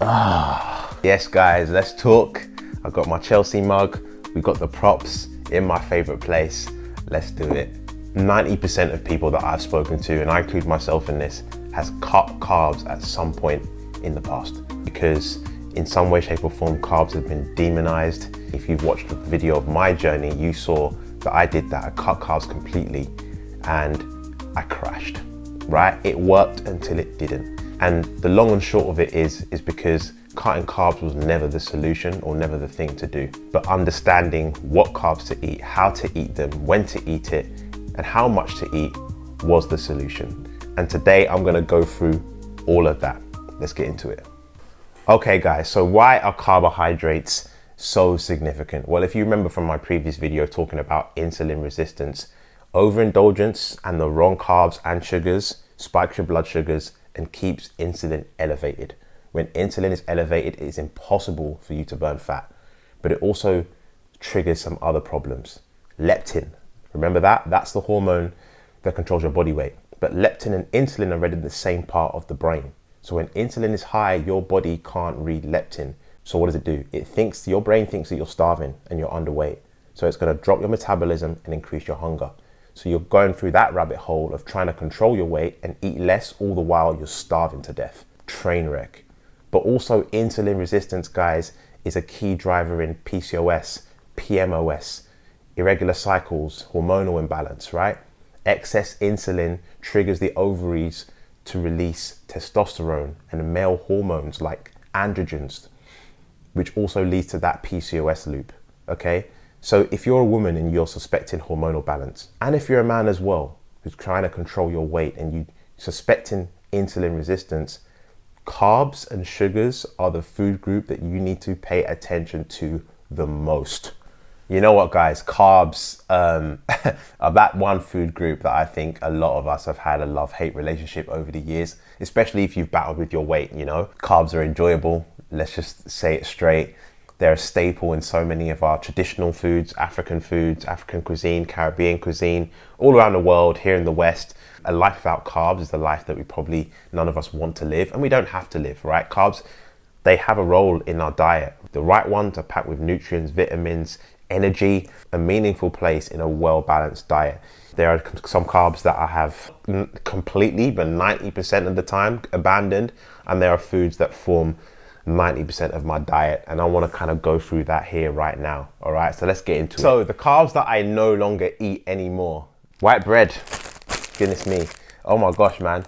Yes guys, let's talk. I've got my Chelsea mug, we got the props in my favorite place. Let's do it. 90% of people that I've spoken to, and I include myself in this, has cut carbs at some point in the past, because in some way, shape or form, carbs have been demonized. If you've watched the video of my journey, you saw that I did that. I cut carbs completely and I crashed, right? It worked until it didn't. And the long and short of it is because cutting carbs was never the solution or never the thing to do. But understanding what carbs to eat, how to eat them, when to eat it, and how much to eat was the solution. And today I'm gonna go through all of that. Let's get into it. Okay guys, so why are carbohydrates so significant? Well, if you remember from my previous video talking about insulin resistance, overindulgence and the wrong carbs and sugars spikes your blood sugars and keeps insulin elevated. When insulin is elevated, it is impossible for you to burn fat, but it also triggers some other problems. Leptin, remember that? That's the hormone that controls your body weight. But leptin and insulin are read in the same part of the brain. So when insulin is high, your body can't read leptin. So what does it do? Your brain thinks that you're starving and you're underweight. So it's gonna drop your metabolism and increase your hunger. So you're going through that rabbit hole of trying to control your weight and eat less, all the while you're starving to death. Train wreck. But also insulin resistance, guys, is a key driver in PCOS, PMOS, irregular cycles, hormonal imbalance, right? Excess insulin triggers the ovaries to release testosterone and male hormones like androgens, which also leads to that PCOS loop, okay? So if you're a woman and you're suspecting hormonal balance, and if you're a man as well, who's trying to control your weight and you suspecting insulin resistance, carbs and sugars are the food group that you need to pay attention to the most. You know what, guys, carbs are that one food group that I think a lot of us have had a love-hate relationship over the years, especially if you've battled with your weight, you know. Carbs are enjoyable, let's just say it straight. They're a staple in so many of our traditional foods, African cuisine, Caribbean cuisine, all around the world, here in the West. A life without carbs is the life that none of us want to live, and we don't have to live, right? Carbs, they have a role in our diet. The right ones are packed with nutrients, vitamins, energy, a meaningful place in a well-balanced diet. There are some carbs that I have completely, but 90% of the time, abandoned, and there are foods that form 90% of my diet, and I want to kind of go through that here right now. All right, so let's get into it. So the carbs that I no longer eat anymore. White bread, goodness me. Oh my gosh, man.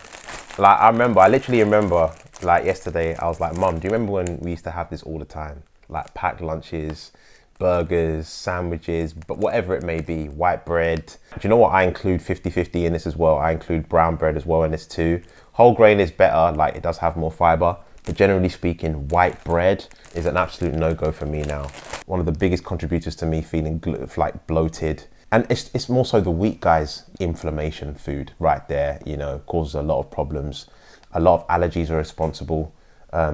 Like I literally remember like yesterday, I was like, Mom, do you remember when we used to have this all the time? Like packed lunches, burgers, sandwiches, but whatever it may be, white bread. Do you know what? I include 50-50 in this as well. I include brown bread as well in this too. Whole grain is better, like it does have more fiber. But generally speaking, white bread is an absolute no-go for me now. One of the biggest contributors to me feeling like bloated. And it's more so the wheat, guys. Inflammation food right there, you know, causes a lot of problems. A lot of allergies are responsible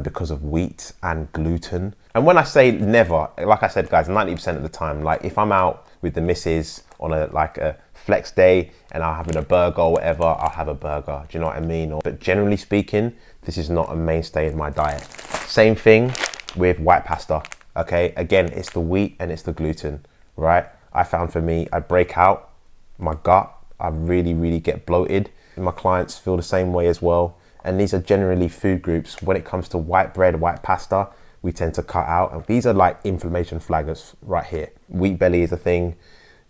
because of wheat and gluten. And when I say never, like I said, guys, 90% of the time, like if I'm out with the missus on a flex day and I'm having a burger or whatever, I'll have a burger. Do you know what I mean? But generally speaking, this is not a mainstay in my diet. Same thing with white pasta, okay? Again, it's the wheat and it's the gluten, right? I found for me, I break out my gut. I really get bloated. And my clients feel the same way as well. And these are generally food groups. When it comes to white bread, white pasta, we tend to cut out. And these are like inflammation flaggers right here. Wheat belly is a thing,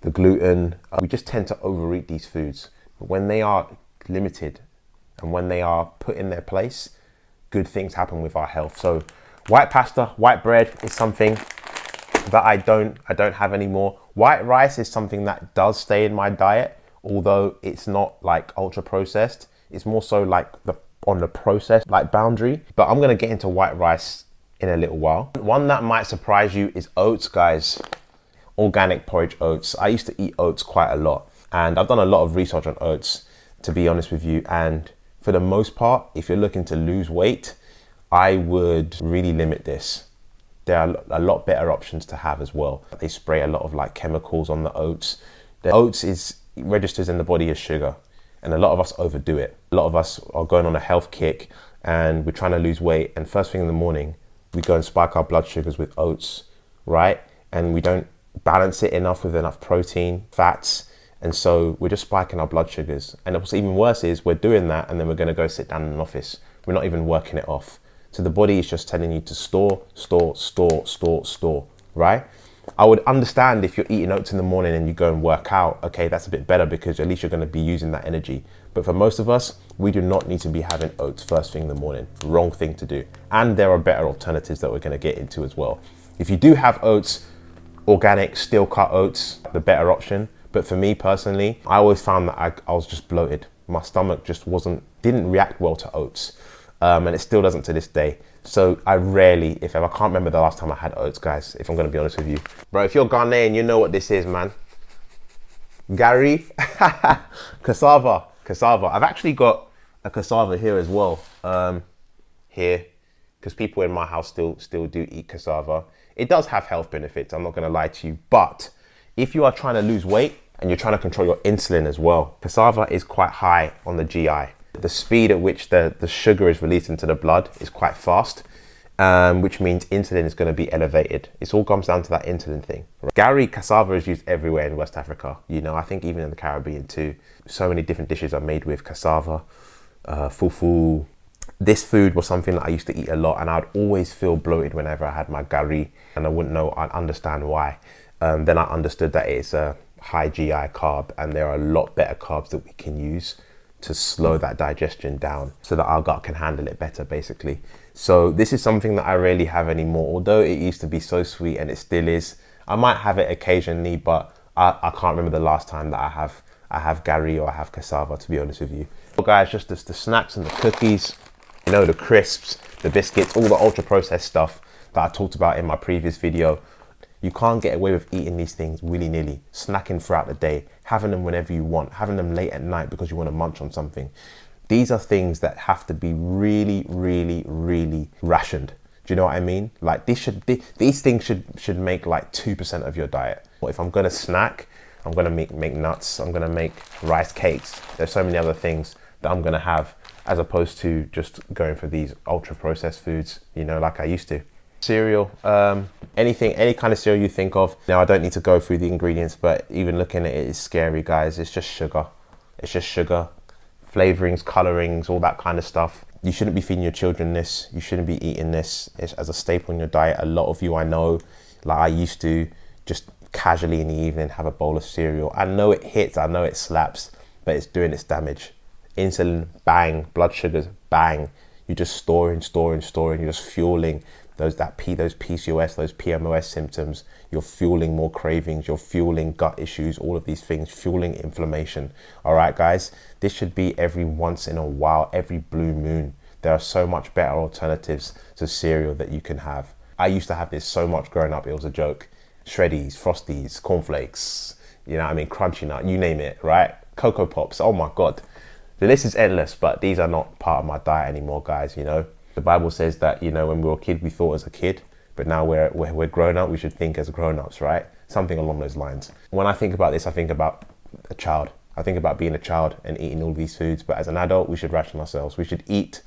the gluten. We just tend to overeat these foods. But when they are limited and when they are put in their place, good things happen with our health. So white pasta, white bread is something that I don't have anymore. White rice is something that does stay in my diet, although it's not like ultra processed. It's more so like on the processed like boundary. But I'm gonna get into white rice in a little while. One that might surprise you is oats, guys. Organic porridge oats. I used to eat oats quite a lot, and I've done a lot of research on oats, to be honest with you. And for the most part, if you're looking to lose weight, I would really limit this. There are a lot better options to have as well. They spray a lot of like chemicals on the oats. The oats registers in the body as sugar, and a lot of us overdo it. A lot of us are going on a health kick and we're trying to lose weight, and first thing in the morning, we go and spike our blood sugars with oats, right? And we don't balance it enough with enough protein, fats, and so we're just spiking our blood sugars. And what's even worse is we're doing that and then we're going to go sit down in an office. We're not even working it off. So the body is just telling you to store, right? I would understand if you're eating oats in the morning and you go and work out. Okay, that's a bit better because at least you're going to be using that energy. But for most of us, we do not need to be having oats first thing in the morning. Wrong thing to do. And there are better alternatives that we're going to get into as well. If you do have oats, organic steel cut oats, the better option. But for me personally, I always found that I was just bloated. My stomach just didn't react well to oats. And it still doesn't to this day. So I rarely, if ever, I can't remember the last time I had oats, guys, if I'm going to be honest with you. Bro, if you're Ghanaian, you know what this is, man. Gari, cassava. I've actually got a cassava here as well, here, because people in my house still do eat cassava. It does have health benefits, I'm not going to lie to you, but if you are trying to lose weight and you're trying to control your insulin as well, cassava is quite high on the GI. The speed at which the sugar is released into the blood is quite fast, which means insulin is going to be elevated. It all comes down to that insulin thing. Gari, cassava is used everywhere in West Africa. You know, I think even in the Caribbean too. So many different dishes are made with cassava, fufu. This food was something that I used to eat a lot, and I'd always feel bloated whenever I had my gari, and I wouldn't know, I'd understand why. Then I understood that it's a high GI carb, and there are a lot better carbs that we can use to slow that digestion down so that our gut can handle it better, basically. So this is something that I rarely have anymore, although it used to be so sweet, and it still is. I might have it occasionally, but I can't remember the last time that I have gari or I have cassava, to be honest with you. Well, guys, just the snacks and the cookies, you know, the crisps, the biscuits, all the ultra processed stuff that I talked about in my previous video. You can't get away with eating these things willy-nilly, snacking throughout the day, having them whenever you want, having them late at night because you want to munch on something. These are things that have to be really, really, really rationed. Do you know what I mean? Like these things should make like 2% of your diet. If I'm gonna snack, I'm gonna make nuts, I'm gonna make rice cakes. There's so many other things that I'm gonna have as opposed to just going for these ultra processed foods, you know, like I used to. Cereal, any kind of cereal you think of. Now I don't need to go through the ingredients, but even looking at it is scary, guys. It's just sugar, flavorings, colorings, all that kind of stuff. You shouldn't be feeding your children this. You shouldn't be eating this as a staple in your diet. A lot of you, I know, like I used to just casually in the evening have a bowl of cereal. I know it hits, I know it slaps, but it's doing its damage. Insulin, bang. Blood sugars, bang. You're just storing. You're just fueling those PCOS, those PMOS symptoms. You're fueling more cravings, you're fueling gut issues, all of these things, fueling inflammation. All right, guys, this should be every once in a while, every blue moon. There are so much better alternatives to cereal that you can have. I used to have this so much growing up, it was a joke. Shreddies, Frosties, cornflakes, you know what I mean, Crunchy Nut, you name it, right? Cocoa Pops, oh my God. The list is endless, but these are not part of my diet anymore, guys, you know. The Bible says that, you know, when we were a kid, we thought as a kid, but now we're grown up, we should think as grown-ups, right? Something along those lines. When I think about this, I think about a child. I think about being a child and eating all these foods, but as an adult, we should ration ourselves. We should eat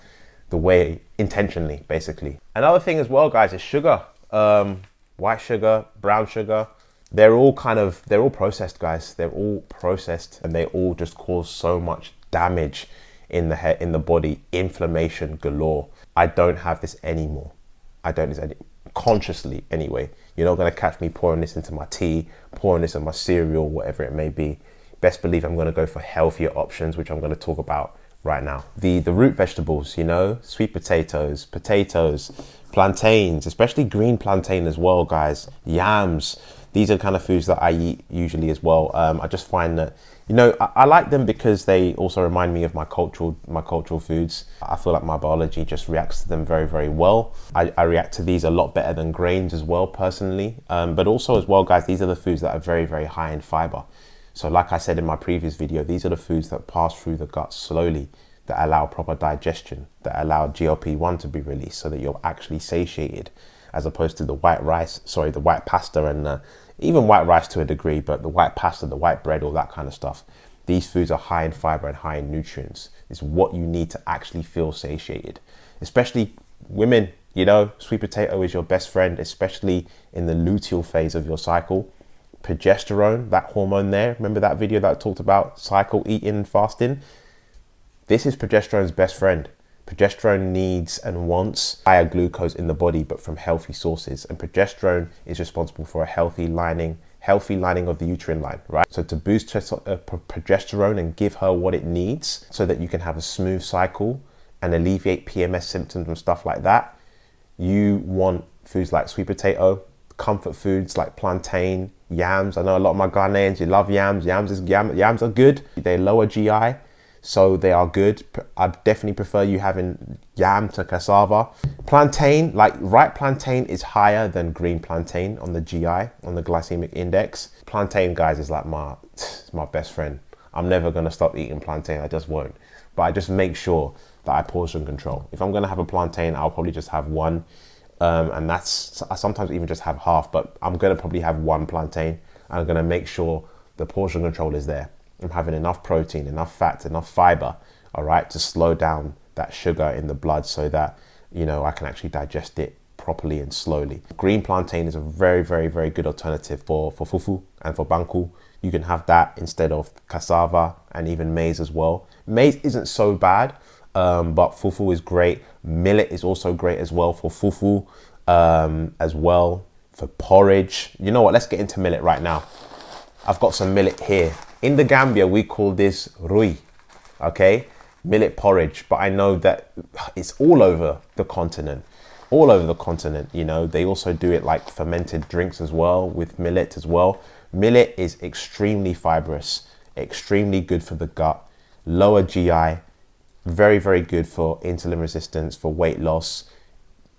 the way intentionally, basically. Another thing as well, guys, is sugar. White sugar, brown sugar. They're all processed, guys. They're all processed, and they all just cause so much damage in the head, in the body, inflammation galore. I don't have this anymore. I don't consciously anyway. You're not gonna catch me pouring this into my tea, pouring this in my cereal, whatever it may be. Best believe I'm gonna go for healthier options, which I'm gonna talk about right now. The root vegetables, you know, sweet potatoes, plantains, especially green plantain as well, guys, yams. These are the kind of foods that I eat usually as well. I just find that, you know, I like them because they also remind me of my cultural foods. I feel like my biology just reacts to them very, very well. I react to these a lot better than grains as well, personally. But also as well, guys, these are the foods that are very, very high in fiber. So like I said in my previous video, these are the foods that pass through the gut slowly, that allow proper digestion, that allow GLP-1 to be released so that you're actually satiated, as opposed to the white pasta and even white rice to a degree, but the white pasta, the white bread, all that kind of stuff. These foods are high in fiber and high in nutrients. It's what you need to actually feel satiated. especially women. You know, sweet potato is your best friend, especially in the luteal phase of your cycle. Progesterone, that hormone there, remember that video that I talked about cycle, eating and fasting? This is progesterone's best friend. Progesterone needs and wants higher glucose in the body, but from healthy sources. And progesterone is responsible for a healthy lining of the uterine line, right? So to boost progesterone and give her what it needs so that you can have a smooth cycle and alleviate PMS symptoms and stuff like that, you want foods like sweet potato, comfort foods like plantain, yams. I know a lot of my Ghanaians, you love yams. Yams are good. They lower GI, so they are good. I definitely prefer you having yam to cassava. Plantain, like ripe plantain is higher than green plantain on the GI, on the glycemic index. Plantain, guys, is like my best friend. I'm never gonna stop eating plantain, I just won't. But I just make sure that I portion control. If I'm gonna have a plantain, I'll probably just have one. And I sometimes even just have half, but I'm gonna probably have one plantain. And I'm gonna make sure the portion control is there. I'm having enough protein, enough fat, enough fiber, all right, to slow down that sugar in the blood so that, you know, I can actually digest it properly and slowly. Green plantain is a very, very, very good alternative for fufu and for banku. You can have that instead of cassava and even maize as well. Maize isn't so bad, but fufu is great. Millet is also great as well for fufu, as well for porridge. You know what, let's get into millet right now. I've got some millet here. In the Gambia, we call this rui, okay? Millet porridge, but I know that it's all over the continent. You know, they also do it like fermented drinks as well with millet as well. Millet is extremely fibrous, extremely good for the gut, lower GI, very, very good for insulin resistance, for weight loss,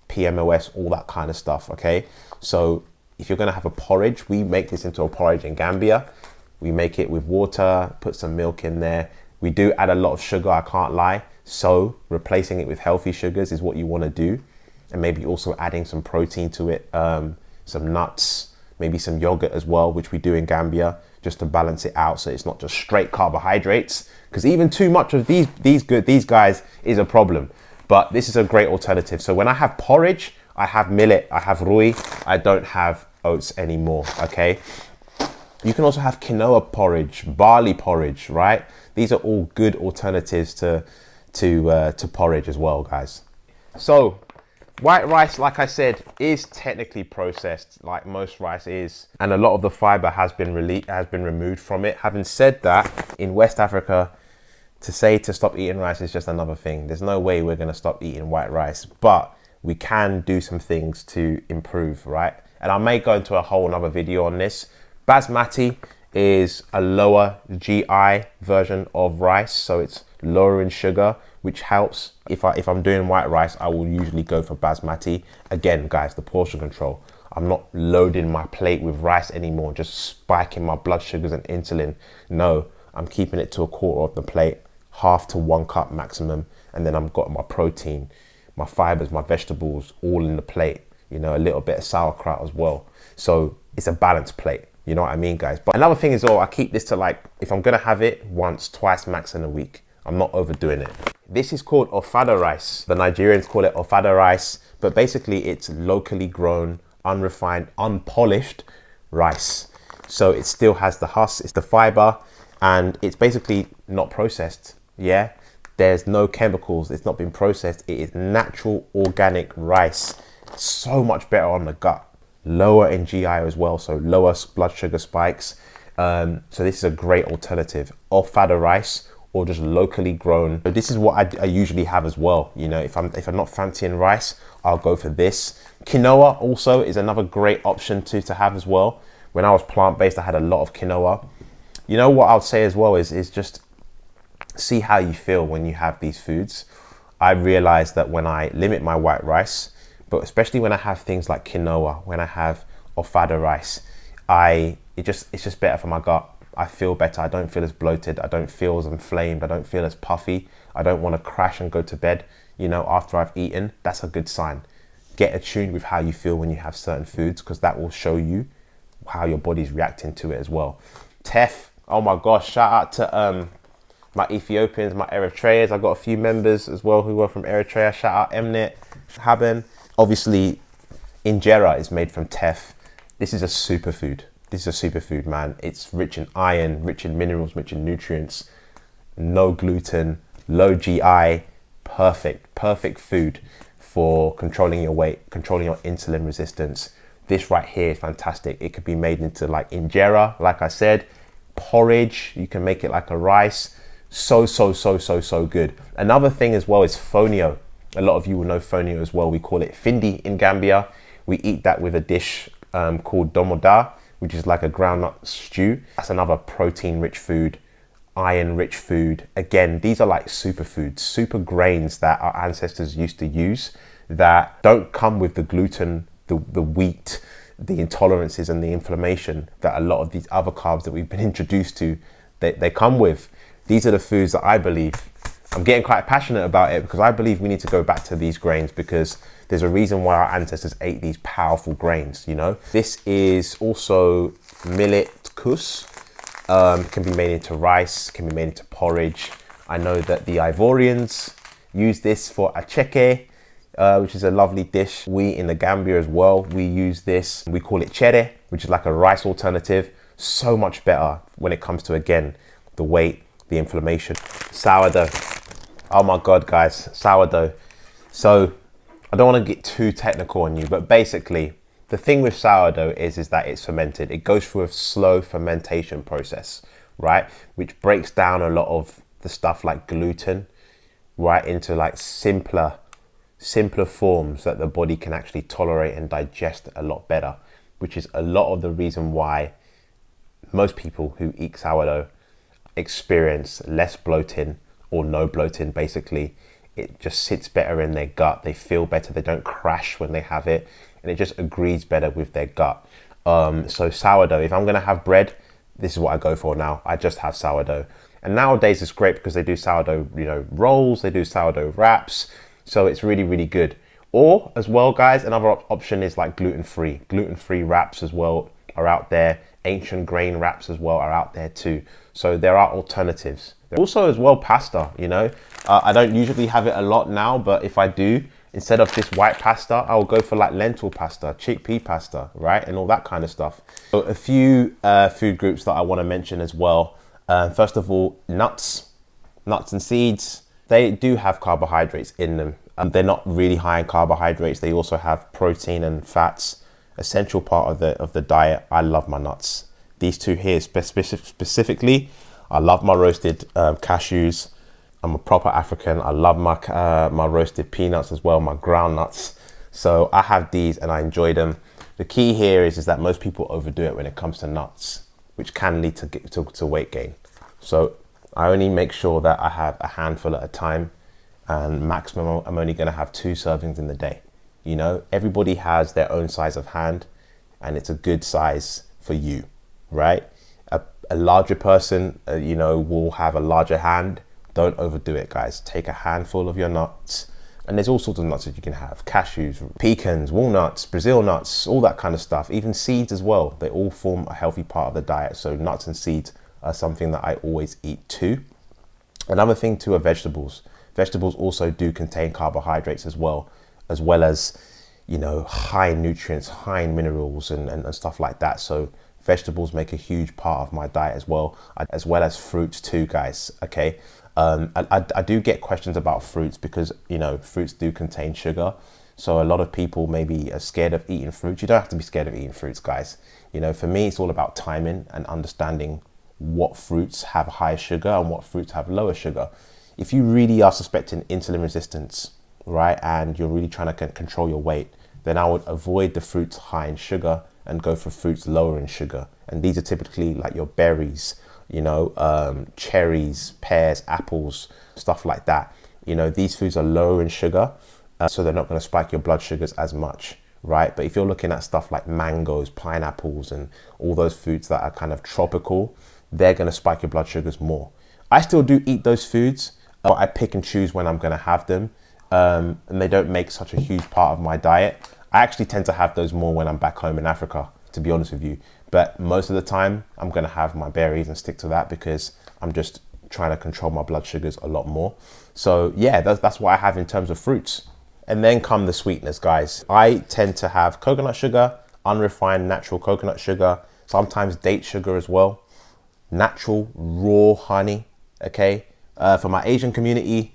PMOS, all that kind of stuff, okay? So if you're gonna have a porridge, we make this into a porridge in Gambia. We make it with water, put some milk in there. We do add a lot of sugar, I can't lie. So replacing it with healthy sugars is what you wanna do. And maybe also adding some protein to it, some nuts, maybe some yogurt as well, which we do in Gambia, just to balance it out so it's not just straight carbohydrates. Because even too much of these guys is a problem. But this is a great alternative. So when I have porridge, I have millet, I have rui, I don't have oats anymore, okay? You can also have quinoa porridge, barley porridge, right? These are all good alternatives to porridge as well, guys. So white rice, like I said, is technically processed, like most rice is, and a lot of the fiber has been removed from it. Having said that, in West Africa, to say to stop eating rice is just another thing. There's no way we're gonna stop eating white rice, but we can do some things to improve, right? And I may go into a whole another video on this. Basmati is a lower GI version of rice, so it's lower in sugar, which helps. If I'm doing white rice, I will usually go for basmati. Again, guys, the portion control. I'm not loading my plate with rice anymore, just spiking my blood sugars and insulin. No, I'm keeping it to a quarter of the plate, half to 1 cup maximum, and then I've got my protein, my fibers, my vegetables, all in the plate. You know, a little bit of sauerkraut as well. So it's a balanced plate. You know what I mean, guys? But another thing is, I keep this to like, if I'm gonna have it once, twice max in a week. I'm not overdoing it. This is called ofada rice. The Nigerians call it ofada rice, but basically it's locally grown, unrefined, unpolished rice. So it still has the husk, it's the fiber, and it's basically not processed, yeah? There's no chemicals, it's not been processed. It is natural, organic rice. So much better on the gut. Lower in GI as well, so lower blood sugar spikes. So this is a great alternative. Ofada rice, or just locally grown. So this is what I usually have as well. You know, if I'm not fancying rice, I'll go for this. Quinoa also is another great option to have as well. When I was plant-based, I had a lot of quinoa. You know what I would say as well is just see how you feel when you have these foods. I realized that when I limit my white rice, but especially when I have things like quinoa, when I have ofada rice, it's just better for my gut. I feel better. I don't feel as bloated. I don't feel as inflamed. I don't feel as puffy. I don't want to crash and go to bed, you know, after I've eaten. That's a good sign. Get attuned with how you feel when you have certain foods, because that will show you how your body's reacting to it as well. Teff, oh my gosh, shout out to my Ethiopians, my Eritreans. I've got a few members as well who are from Eritrea. Shout out Emnet, Haben. Obviously, injera is made from teff. This is a superfood. This is a superfood, man. It's rich in iron, rich in minerals, rich in nutrients, no gluten, low GI, perfect food for controlling your weight, controlling your insulin resistance. This right here is fantastic. It could be made into like injera, like I said, porridge. You can make it like a rice. So good. Another thing as well is fonio. A lot of you will know fonio as well. We call it findi in Gambia. We eat that with a dish called domoda, which is like a groundnut stew. That's another protein-rich food, iron-rich food. Again, these are like superfoods, super grains that our ancestors used to use that don't come with the gluten, the wheat, the intolerances and the inflammation that a lot of these other carbs that we've been introduced to, they come with. These are the foods that I believe, I'm getting quite passionate about it because I believe we need to go back to these grains because there's a reason why our ancestors ate these powerful grains, you know. This is also millet kus. Can be made into rice, can be made into porridge. I know that the Ivorians use this for acheke, which is a lovely dish. We in the Gambia as well, we use this. We call it chere, which is like a rice alternative. So much better when it comes to, again, the weight, the inflammation. Sourdough. Oh my God, guys, sourdough. So I don't want to get too technical on you, but basically the thing with sourdough is that it's fermented. It goes through a slow fermentation process, right? Which breaks down a lot of the stuff like gluten, right, into like simpler forms that the body can actually tolerate and digest a lot better, which is a lot of the reason why most people who eat sourdough experience less bloating or no bloating. Basically, it just sits better in their gut. They feel better. They don't crash when they have it, and it just agrees better with their gut. So sourdough, if I'm gonna have bread, this is what I go for now. I just have sourdough. And nowadays it's great because they do sourdough, you know, rolls, they do sourdough wraps. So it's really good. Or as well, guys, another option is like gluten-free. Gluten-free wraps as well are out there. Ancient grain wraps as well are out there too. So there are alternatives. Also as well, pasta, you know. I don't usually have it a lot now, but if I do, instead of this white pasta, I'll go for like lentil pasta, chickpea pasta, right? And all that kind of stuff. So a few food groups that I want to mention as well. First of all, nuts and seeds. They do have carbohydrates in them. They're not really high in carbohydrates. They also have protein and fats, essential part of the diet. I love my nuts. These two here specifically, I love my roasted cashews. I'm a proper African. I love my roasted peanuts as well, my ground nuts. So I have these and I enjoy them. The key here is that most people overdo it when it comes to nuts, which can lead to weight gain. So I only make sure that I have a handful at a time, and maximum I'm only going to have 2 servings in the day. You know, everybody has their own size of hand, and it's a good size for you, right? A larger person, you know, will have a larger hand. Don't overdo it, guys. Take a handful of your nuts, and there's all sorts of nuts that you can have: cashews, pecans, walnuts, Brazil nuts, all that kind of stuff. Even seeds as well. They all form a healthy part of the diet. So nuts and seeds are something that I always eat too. Another thing too are vegetables. Vegetables also do contain carbohydrates as well as, you know, high in nutrients, high in minerals and stuff like that. So vegetables make a huge part of my diet as well as fruits too, guys. Okay. I do get questions about fruits because, you know, fruits do contain sugar. So a lot of people maybe are scared of eating fruits. You don't have to be scared of eating fruits, guys. You know, for me, it's all about timing and understanding what fruits have high sugar and what fruits have lower sugar. If you really are suspecting insulin resistance, right, and you're really trying to control your weight, then I would avoid the fruits high in sugar and go for fruits lower in sugar. And these are typically like your berries, you know, cherries, pears, apples, stuff like that. You know, these foods are lower in sugar, so they're not going to spike your blood sugars as much, right? But if you're looking at stuff like mangoes, pineapples, and all those foods that are kind of tropical, they're going to spike your blood sugars more. I still do eat those foods, but I pick and choose when I'm going to have them, and they don't make such a huge part of my diet. I actually tend to have those more when I'm back home in Africa, to be honest with you. But most of the time, I'm going to have my berries and stick to that because I'm just trying to control my blood sugars a lot more. So yeah, that's what I have in terms of fruits. And then come the sweeteners, guys. I tend to have coconut sugar, unrefined natural coconut sugar, sometimes date sugar as well, natural raw honey, okay? For my Asian community,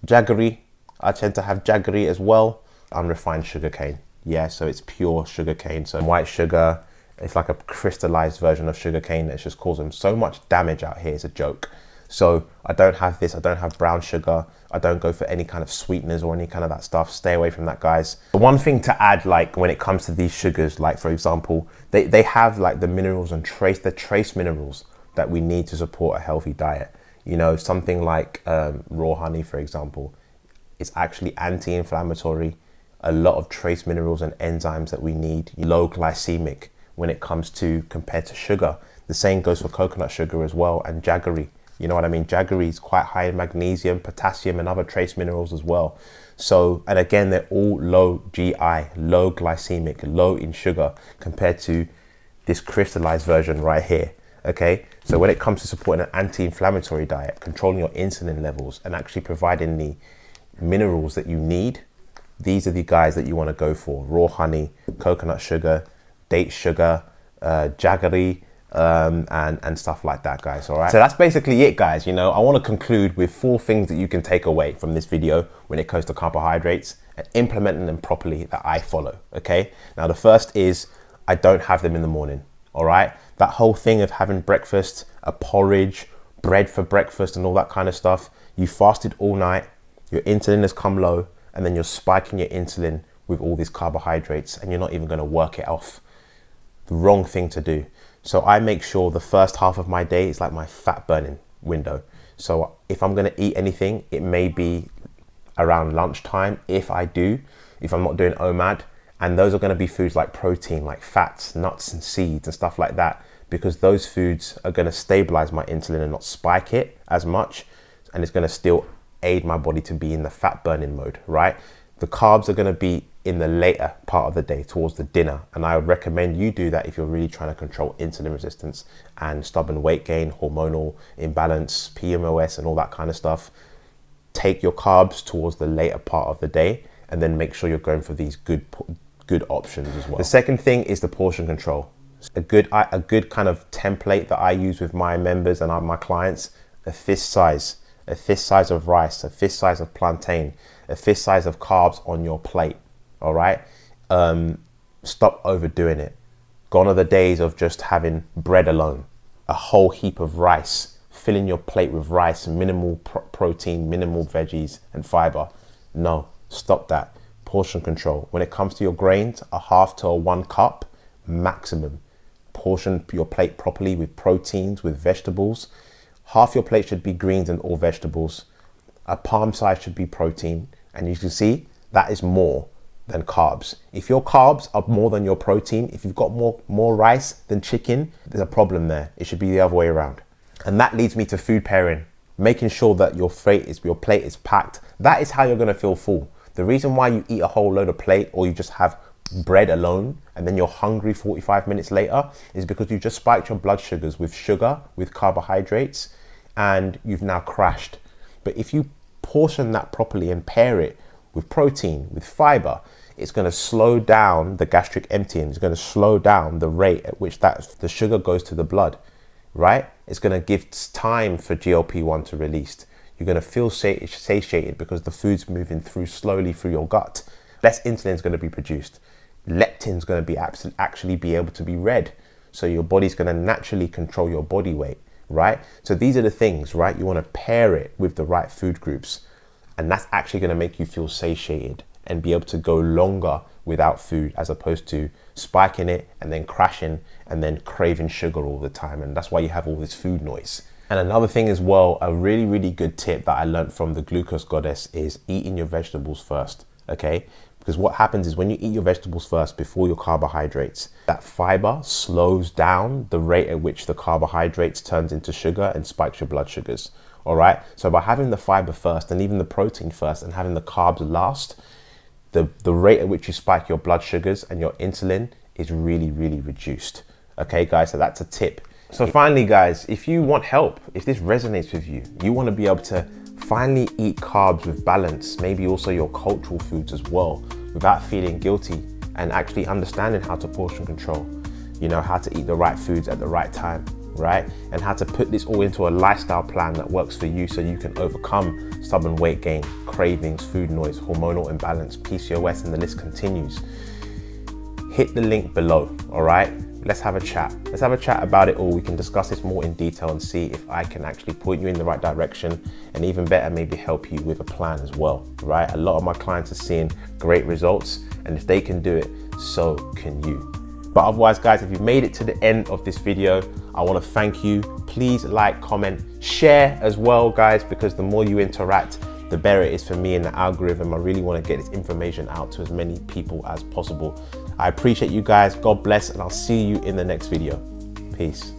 jaggery, I tend to have jaggery as well, unrefined sugar cane. Yeah, so it's pure sugar cane. So white sugar, it's like a crystallized version of sugar cane that's just causing so much damage out here. It's a joke. So I don't have this, I don't have brown sugar. I don't go for any kind of sweeteners or any kind of that stuff. Stay away from that, guys. The one thing to add, like when it comes to these sugars, like for example, they have like the minerals and the trace minerals that we need to support a healthy diet. You know, something like raw honey, for example, it's actually anti-inflammatory. A lot of trace minerals and enzymes that we need, low glycemic when it comes to compared to sugar. The same goes for coconut sugar as well, and jaggery. You know what I mean? Jaggery is quite high in magnesium, potassium, and other trace minerals as well. So, and again, they're all low GI, low glycemic, low in sugar compared to this crystallized version right here. Okay, so when it comes to supporting an anti-inflammatory diet, controlling your insulin levels, and actually providing the minerals that you need, these are the guys that you want to go for. Raw honey, coconut sugar, date sugar, jaggery, and stuff like that, guys. All right, so that's basically it, guys. You know, I want to conclude with 4 things that you can take away from this video when it comes to carbohydrates and implementing them properly that I follow. Okay, now the first is I don't have them in the morning. All right, that whole thing of having breakfast, a porridge, bread for breakfast and all that kind of stuff, you fasted all night, your insulin has come low, and then you're spiking your insulin with all these carbohydrates and you're not even going to work it off. The wrong thing to do. So I make sure the first half of my day is like my fat burning window. So if I'm going to eat anything, it may be around lunchtime if I'm not doing OMAD. And those are going to be foods like protein, like fats, nuts and seeds and stuff like that, because those foods are going to stabilize my insulin and not spike it as much. And it's going to still aid my body to be in the fat burning mode, right? The carbs are going to be in the later part of the day, towards the dinner. And I would recommend you do that if you're really trying to control insulin resistance and stubborn weight gain, hormonal imbalance, PMOS and all that kind of stuff. Take your carbs towards the later part of the day and then make sure you're going for these good options as well. The second thing is the portion control. A good kind of template that I use with my members and my clients: a fist size of rice, a fist size of plantain, a fist size of carbs on your plate. All right, stop overdoing it. Gone are the days of just having bread alone. A whole heap of rice, filling your plate with rice, minimal protein, minimal veggies and fiber. No, stop that. Portion control. When it comes to your grains, a half to a 1 cup maximum. Portion your plate properly with proteins, with vegetables. Half your plate should be greens and all vegetables. A palm size should be protein. And you can see that is more than carbs. If your carbs are more than your protein, if you've got more rice than chicken, there's a problem there. It should be the other way around. And that leads me to food pairing. Making sure that your plate is packed. That is how you're going to feel full. The reason why you eat a whole load of plate or you just have bread alone and then you're hungry 45 minutes later is because you just spiked your blood sugars with sugar, with carbohydrates, and you've now crashed. But if you portion that properly and pair it with protein, with fiber, it's going to slow down the gastric emptying. It's going to slow down the rate at which the sugar goes to the blood, right? It's going to give time for GLP-1 to release. You're going to feel satiated because the food's moving slowly through your gut. Less insulin is going to be produced. Leptin is going to be actually be able to be read. So your body's going to naturally control your body weight, right? So these are the things, right? You want to pair it with the right food groups. And that's actually going to make you feel satiated and be able to go longer without food, as opposed to spiking it and then crashing and then craving sugar all the time. And that's why you have all this food noise. And another thing as well, a really, really good tip that I learned from the glucose goddess is eating your vegetables first, okay? Because what happens is when you eat your vegetables first before your carbohydrates, that fiber slows down the rate at which the carbohydrates turns into sugar and spikes your blood sugars, all right? So by having the fiber first and even the protein first and having the carbs last, the rate at which you spike your blood sugars and your insulin is really, really reduced. Okay, guys, so that's a tip. So finally guys, if you want help, if this resonates with you, you want to be able to finally eat carbs with balance, maybe also your cultural foods as well, without feeling guilty, and actually understanding how to portion control, you know, how to eat the right foods at the right time, right? And how to put this all into a lifestyle plan that works for you so you can overcome stubborn weight gain, cravings, food noise, hormonal imbalance, PCOS, and the list continues. Hit the link below, all right? Let's have a chat. Let's have a chat about it all. We can discuss this more in detail and see if I can actually point you in the right direction, and even better, maybe help you with a plan as well, right? A lot of my clients are seeing great results, and if they can do it, so can you. But otherwise guys, if you've made it to the end of this video, I want to thank you. Please like, comment, share as well guys, because the more you interact, the better it is for me and the algorithm. I really want to get this information out to as many people as possible. I appreciate you guys. God bless, and I'll see you in the next video. Peace.